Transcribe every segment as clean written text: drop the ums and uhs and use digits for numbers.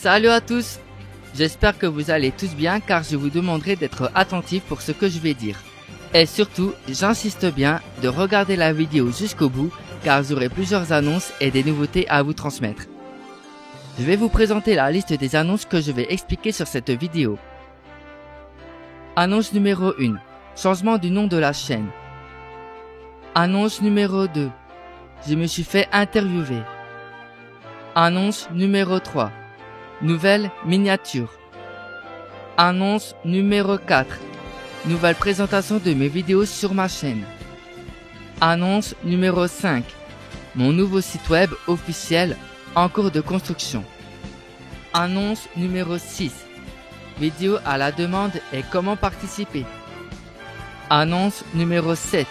Salut à tous, j'espère que vous allez tous bien car je vous demanderai d'être attentifs pour ce que je vais dire. Et surtout, j'insiste bien de regarder la vidéo jusqu'au bout car j'aurai plusieurs annonces et des nouveautés à vous transmettre. Je vais vous présenter la liste des annonces que je vais expliquer sur cette vidéo. Annonce numéro 1. Changement du nom de la chaîne. Annonce numéro 2. Je me suis fait interviewer. Annonce numéro 3. Nouvelle miniature. Annonce numéro 4. Nouvelle présentation de mes vidéos sur ma chaîne. Annonce numéro 5. Mon nouveau site web officiel en cours de construction. Annonce numéro 6. Vidéo à la demande et comment participer. Annonce numéro 7.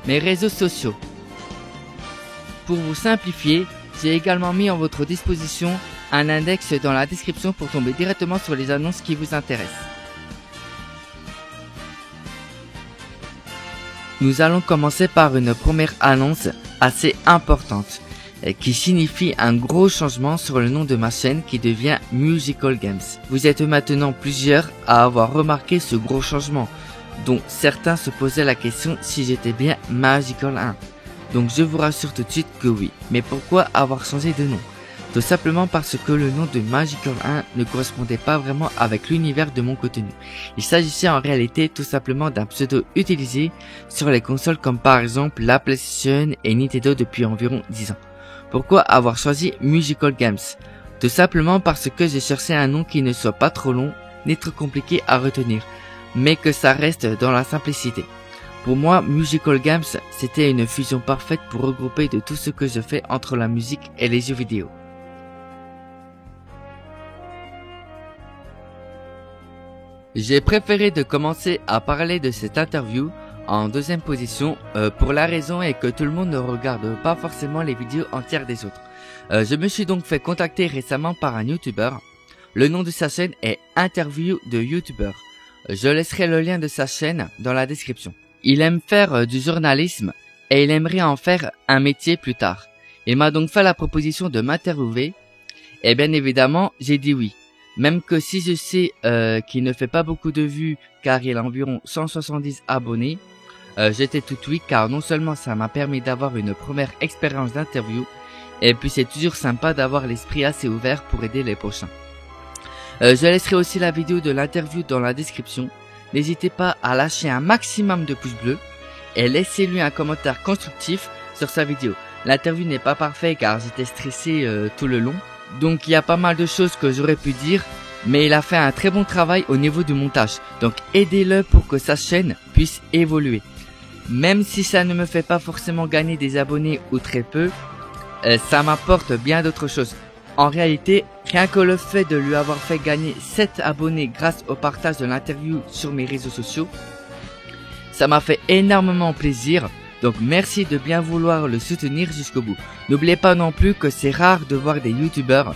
Mes réseaux sociaux. Pour vous simplifier, j'ai également mis à votre disposition un index dans la description pour tomber directement sur les annonces qui vous intéressent. Nous allons commencer par une première annonce assez importante qui signifie un gros changement sur le nom de ma chaîne qui devient Musical Games. Vous êtes maintenant plusieurs à avoir remarqué ce gros changement, dont certains se posaient la question si j'étais bien Magical 1. Donc je vous rassure tout de suite que oui. Mais pourquoi avoir changé de nom? Tout simplement parce que le nom de Magical 1 ne correspondait pas vraiment avec l'univers de mon contenu. Il s'agissait en réalité tout simplement d'un pseudo utilisé sur les consoles comme par exemple la PlayStation et Nintendo depuis environ 10 ans. Pourquoi avoir choisi Musical Games? Tout simplement parce que j'ai cherché un nom qui ne soit pas trop long ni trop compliqué à retenir, mais que ça reste dans la simplicité. Pour moi, Musical Games, c'était une fusion parfaite pour regrouper de tout ce que je fais entre la musique et les jeux vidéo. J'ai préféré de commencer à parler de cette interview en deuxième position pour la raison est que tout le monde ne regarde pas forcément les vidéos entières des autres. Je me suis donc fait contacter récemment par un YouTuber. Le nom de sa chaîne est Interview de YouTuber. Je laisserai le lien de sa chaîne dans la description. Il aime faire du journalisme et il aimerait en faire un métier plus tard. Il m'a donc fait la proposition de m'interviewer et bien évidemment j'ai dit oui. Même que si je sais qu'il ne fait pas beaucoup de vues car il a environ 170 abonnés, j'étais tout oui car non seulement ça m'a permis d'avoir une première expérience d'interview et puis c'est toujours sympa d'avoir l'esprit assez ouvert pour aider les prochains. Je laisserai aussi la vidéo de l'interview dans la description. N'hésitez pas à lâcher un maximum de pouces bleus et laissez-lui un commentaire constructif sur sa vidéo. L'interview n'est pas parfaite car j'étais stressé tout le long. Donc il y a pas mal de choses que j'aurais pu dire, mais il a fait un très bon travail au niveau du montage. Donc aidez-le pour que sa chaîne puisse évoluer. Même si ça ne me fait pas forcément gagner des abonnés ou très peu, ça m'apporte bien d'autres choses. En réalité, rien que le fait de lui avoir fait gagner 7 abonnés grâce au partage de l'interview sur mes réseaux sociaux, ça m'a fait énormément plaisir. Donc merci de bien vouloir le soutenir jusqu'au bout. N'oubliez pas non plus que c'est rare de voir des youtubeurs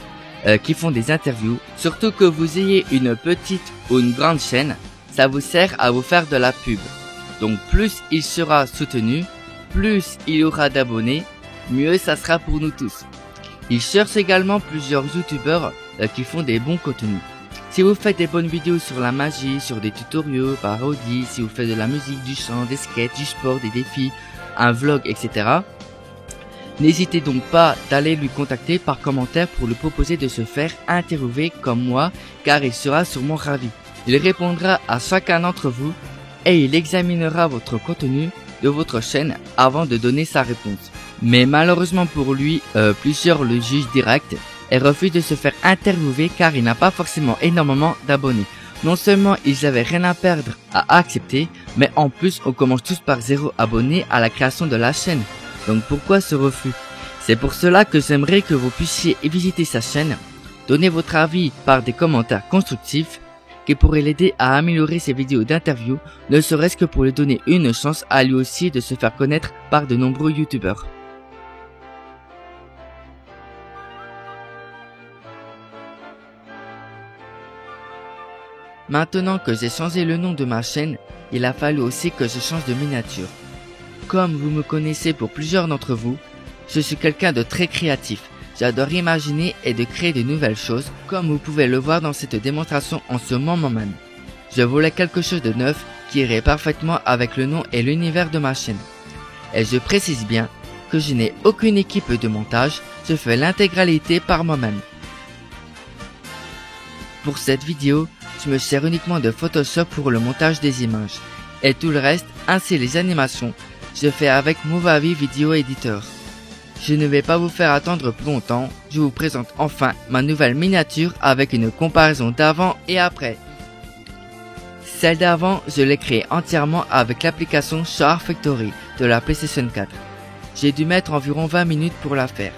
qui font des interviews. Surtout que vous ayez une petite ou une grande chaîne, ça vous sert à vous faire de la pub. Donc plus il sera soutenu, plus il y aura d'abonnés, mieux ça sera pour nous tous. Il cherche également plusieurs youtubeurs qui font des bons contenus. Si vous faites des bonnes vidéos sur la magie, sur des tutoriaux, parodies, si vous faites de la musique, du chant, des sketchs, du sport, des défis, un vlog, etc. N'hésitez donc pas d'aller lui contacter par commentaire pour lui proposer de se faire interviewer comme moi car il sera sûrement ravi. Il répondra à chacun d'entre vous et il examinera votre contenu de votre chaîne avant de donner sa réponse. Mais malheureusement pour lui, plusieurs le jugent direct et refusent de se faire interviewer car il n'a pas forcément énormément d'abonnés. Non seulement ils avaient rien à perdre à accepter, mais en plus on commence tous par 0 abonnés à la création de la chaîne. Donc pourquoi ce refus? C'est pour cela que j'aimerais que vous puissiez visiter sa chaîne, donner votre avis par des commentaires constructifs qui pourraient l'aider à améliorer ses vidéos d'interview, ne serait-ce que pour lui donner une chance à lui aussi de se faire connaître par de nombreux youtubeurs. Maintenant que j'ai changé le nom de ma chaîne, il a fallu aussi que je change de miniature. Comme vous me connaissez pour plusieurs d'entre vous, je suis quelqu'un de très créatif. J'adore imaginer et de créer de nouvelles choses, comme vous pouvez le voir dans cette démonstration en ce moment même. Je voulais quelque chose de neuf qui irait parfaitement avec le nom et l'univers de ma chaîne. Et je précise bien que je n'ai aucune équipe de montage, je fais l'intégralité par moi-même. Pour cette vidéo, je me sers uniquement de Photoshop pour le montage des images. Et tout le reste, ainsi les animations, je fais avec Movavi Video Editor. Je ne vais pas vous faire attendre plus longtemps, je vous présente enfin ma nouvelle miniature avec une comparaison d'avant et après. Celle d'avant, je l'ai créée entièrement avec l'application Shark Factory de la PlayStation 4. J'ai dû mettre environ 20 minutes pour la faire.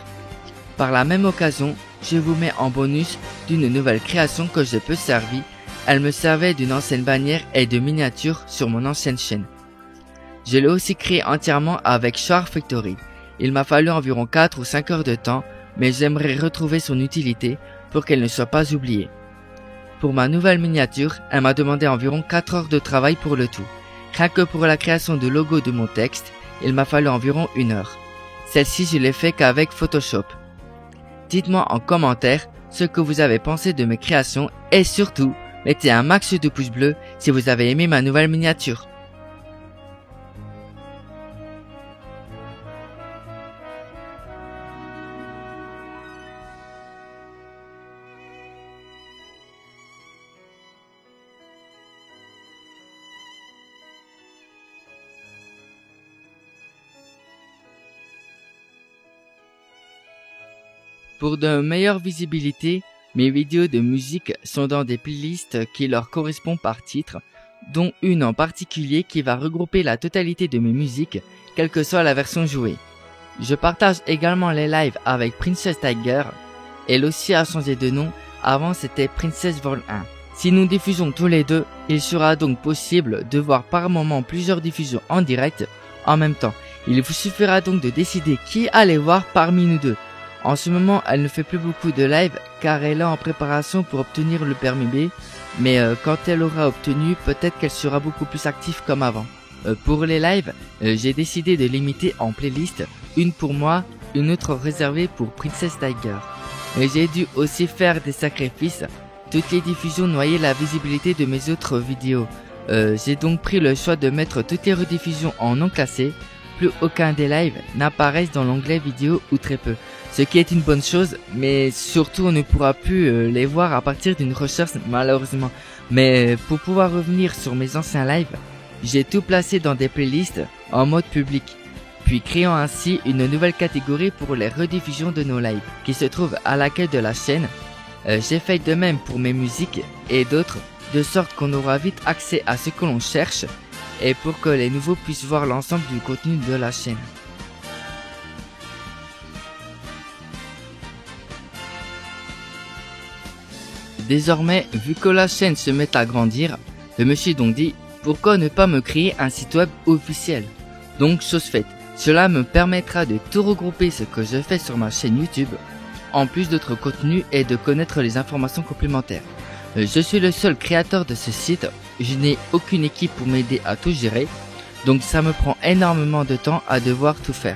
Par la même occasion, je vous mets en bonus d'une nouvelle création que je peux servir. Elle me servait d'une ancienne bannière et de miniature sur mon ancienne chaîne. Je l'ai aussi créée entièrement avec Shark Factory. Il m'a fallu environ 4 ou 5 heures de temps, mais j'aimerais retrouver son utilité pour qu'elle ne soit pas oubliée. Pour ma nouvelle miniature, elle m'a demandé environ 4 heures de travail pour le tout. Rien que pour la création de logo de mon texte, il m'a fallu environ 1 heure. Celle-ci, je l'ai fait qu'avec Photoshop. Dites-moi en commentaire ce que vous avez pensé de mes créations et surtout, mettez un max de pouces bleus si vous avez aimé ma nouvelle miniature. Pour de meilleures visibilités, mes vidéos de musique sont dans des playlists qui leur correspondent par titre, dont une en particulier qui va regrouper la totalité de mes musiques, quelle que soit la version jouée. Je partage également les lives avec Princess Tiger, elle aussi a changé de nom, avant c'était Princess Vol 1. Si nous diffusons tous les deux, il sera donc possible de voir par moment plusieurs diffusions en direct en même temps. Il vous suffira donc de décider qui allez voir parmi nous deux. En ce moment, elle ne fait plus beaucoup de live car elle est en préparation pour obtenir le permis B, mais quand elle aura obtenu, peut-être qu'elle sera beaucoup plus active comme avant. Pour les lives, j'ai décidé de limiter en playlist, une pour moi, une autre réservée pour Princess Tiger. Mais j'ai dû aussi faire des sacrifices, toutes les diffusions noyaient la visibilité de mes autres vidéos. J'ai donc pris le choix de mettre toutes les rediffusions en non classé, plus aucun des lives n'apparaissent dans l'onglet vidéo ou très peu. Ce qui est une bonne chose, mais surtout on ne pourra plus les voir à partir d'une recherche malheureusement. Mais pour pouvoir revenir sur mes anciens lives, j'ai tout placé dans des playlists en mode public, puis créant ainsi une nouvelle catégorie pour les rediffusions de nos lives, qui se trouve à l'accueil de la chaîne. J'ai fait de même pour mes musiques et d'autres, de sorte qu'on aura vite accès à ce que l'on cherche, et pour que les nouveaux puissent voir l'ensemble du contenu de la chaîne. Désormais, vu que la chaîne se met à grandir, je me suis donc dit, pourquoi ne pas me créer un site web officiel? Donc chose faite, cela me permettra de tout regrouper ce que je fais sur ma chaîne YouTube, en plus d'autres contenus et de connaître les informations complémentaires. Je suis le seul créateur de ce site, je n'ai aucune équipe pour m'aider à tout gérer, donc ça me prend énormément de temps à devoir tout faire.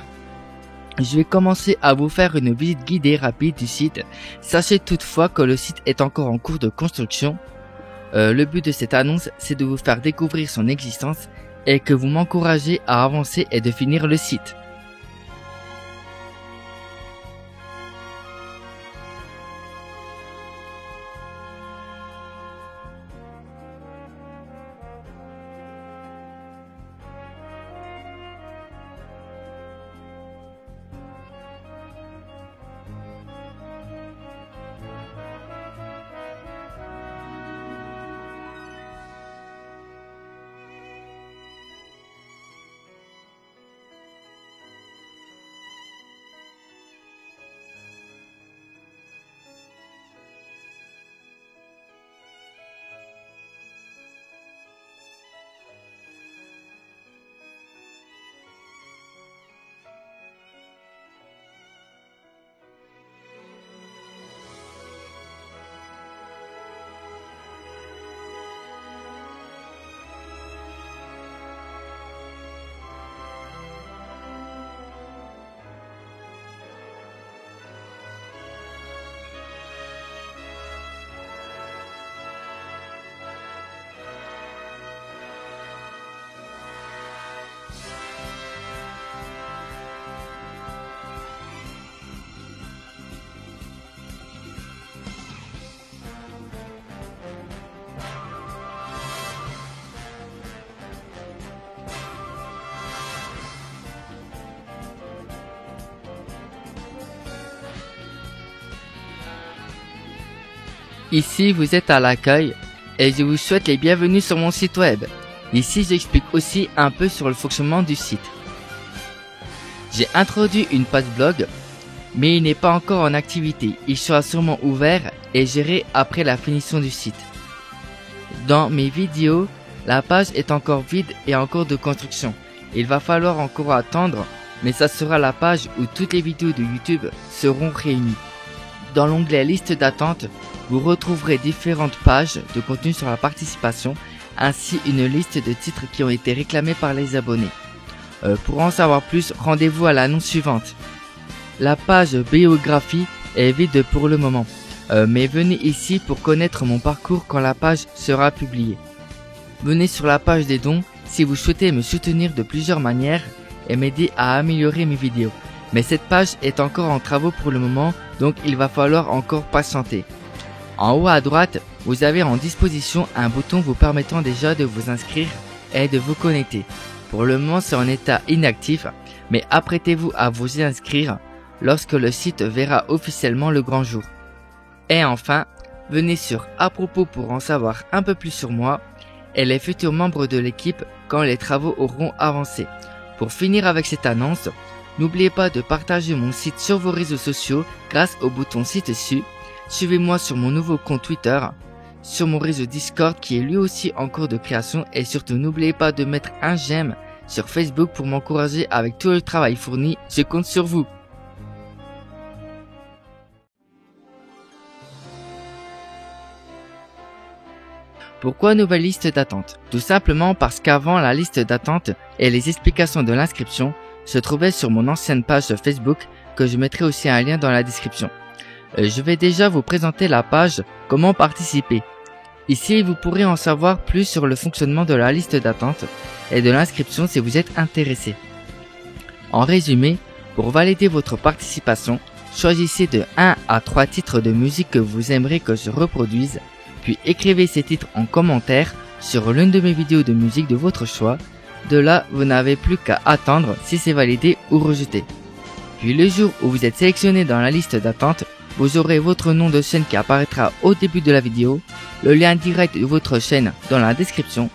Je vais commencer à vous faire une visite guidée rapide du site. Sachez toutefois que le site est encore en cours de construction. Le but de cette annonce, c'est de vous faire découvrir son existence et que vous m'encouragez à avancer et de finir le site. Ici, vous êtes à l'accueil et je vous souhaite les bienvenus sur mon site web. Ici, j'explique aussi un peu sur le fonctionnement du site. J'ai introduit une page blog, mais il n'est pas encore en activité. Il sera sûrement ouvert et géré après la finition du site. Dans mes vidéos, la page est encore vide et en cours de construction. Il va falloir encore attendre, mais ça sera la page où toutes les vidéos de YouTube seront réunies. Dans l'onglet liste d'attente, vous retrouverez différentes pages de contenu sur la participation, ainsi une liste de titres qui ont été réclamés par les abonnés. Pour en savoir plus, rendez-vous à l'annonce suivante. La page biographie est vide pour le moment, mais venez ici pour connaître mon parcours quand la page sera publiée. Venez sur la page des dons si vous souhaitez me soutenir de plusieurs manières et m'aider à améliorer mes vidéos. Mais cette page est encore en travaux pour le moment, donc il va falloir encore patienter. En haut à droite, vous avez en disposition un bouton vous permettant déjà de vous inscrire et de vous connecter. Pour le moment, c'est en état inactif, mais apprêtez-vous à vous y inscrire lorsque le site verra officiellement le grand jour. Et enfin, venez sur à propos pour en savoir un peu plus sur moi et les futurs membres de l'équipe quand les travaux auront avancé. Pour finir avec cette annonce, n'oubliez pas de partager mon site sur vos réseaux sociaux grâce au bouton ci-dessus. Suivez-moi sur mon nouveau compte Twitter, sur mon réseau Discord qui est lui aussi en cours de création et surtout n'oubliez pas de mettre un j'aime sur Facebook pour m'encourager avec tout le travail fourni. Je compte sur vous. Pourquoi nouvelle liste d'attente? Tout simplement parce qu'avant la liste d'attente et les explications de l'inscription se trouvaient sur mon ancienne page Facebook que je mettrai aussi un lien dans la description. Je vais déjà vous présenter la page Comment participer. Ici, vous pourrez en savoir plus sur le fonctionnement de la liste d'attente et de l'inscription si vous êtes intéressé. En résumé, pour valider votre participation, choisissez de 1 à 3 titres de musique que vous aimeriez que je reproduise, puis écrivez ces titres en commentaire sur l'une de mes vidéos de musique de votre choix. De là, vous n'avez plus qu'à attendre si c'est validé ou rejeté. Puis le jour où vous êtes sélectionné dans la liste d'attente, vous aurez votre nom de chaîne qui apparaîtra au début de la vidéo, le lien direct de votre chaîne dans la description,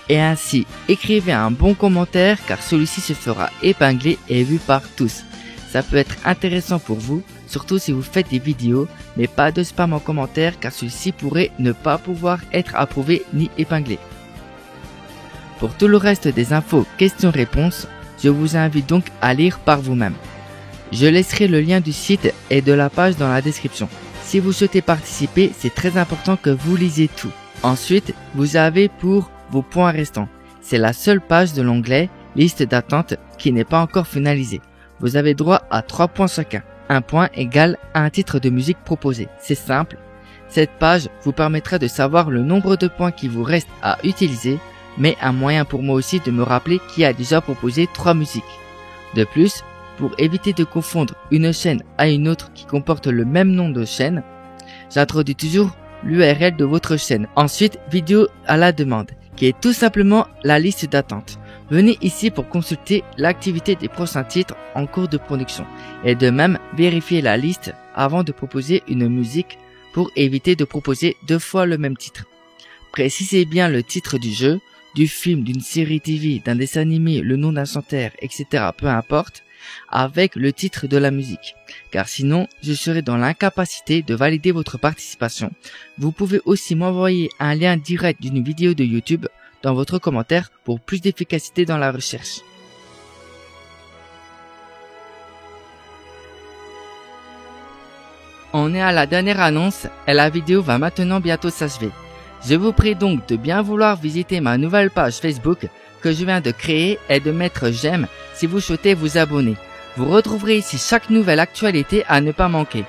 et ainsi écrivez un bon commentaire car celui-ci se fera épingler et vu par tous. Ça peut être intéressant pour vous, surtout si vous faites des vidéos, mais pas de spam en commentaire car celui-ci pourrait ne pas pouvoir être approuvé ni épinglé. Pour tout le reste des infos, questions-réponses, je vous invite donc à lire par vous-même. Je laisserai le lien du site et de la page dans la description. Si vous souhaitez participer, c'est très important que vous lisiez tout. Ensuite, vous avez pour vos points restants. C'est la seule page de l'onglet liste d'attente qui n'est pas encore finalisée. Vous avez droit à 3 points chacun. Un point égale un titre de musique proposé. C'est simple. Cette page vous permettra de savoir le nombre de points qui vous reste à utiliser, mais un moyen pour moi aussi de me rappeler qui a déjà proposé 3 musiques. De plus, pour éviter de confondre une chaîne à une autre qui comporte le même nom de chaîne, j'introduis toujours l'URL de votre chaîne. Ensuite, vidéo à la demande, qui est tout simplement la liste d'attente. Venez ici pour consulter l'activité des prochains titres en cours de production et de même vérifier la liste avant de proposer une musique pour éviter de proposer 2 fois le même titre. Précisez bien le titre du jeu, du film, d'une série TV, d'un dessin animé, le nom d'un chanteur, etc. peu importe, avec le titre de la musique, car sinon je serai dans l'incapacité de valider votre participation. Vous pouvez aussi m'envoyer un lien direct d'une vidéo de YouTube dans votre commentaire pour plus d'efficacité dans la recherche. On est à la dernière annonce et la vidéo va maintenant bientôt s'achever. Je vous prie donc de bien vouloir visiter ma nouvelle page Facebook que je viens de créer et de mettre j'aime si vous souhaitez vous abonner. Vous retrouverez ici chaque nouvelle actualité à ne pas manquer.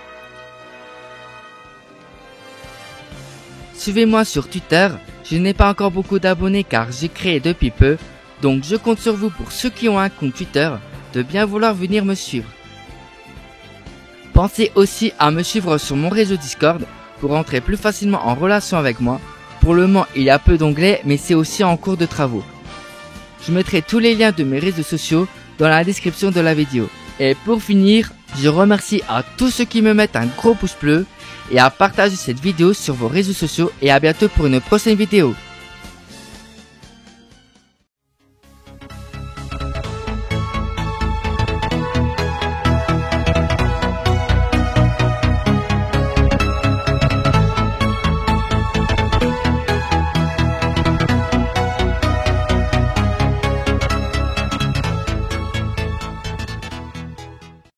Suivez-moi sur Twitter, je n'ai pas encore beaucoup d'abonnés car j'ai créé depuis peu, donc je compte sur vous pour ceux qui ont un compte Twitter de bien vouloir venir me suivre. Pensez aussi à me suivre sur mon réseau Discord pour entrer plus facilement en relation avec moi. Pour le moment, il y a peu d'onglets, mais c'est aussi en cours de travaux. Je mettrai tous les liens de mes réseaux sociaux dans la description de la vidéo. Et pour finir, je remercie à tous ceux qui me mettent un gros pouce bleu et à partager cette vidéo sur vos réseaux sociaux et à bientôt pour une prochaine vidéo.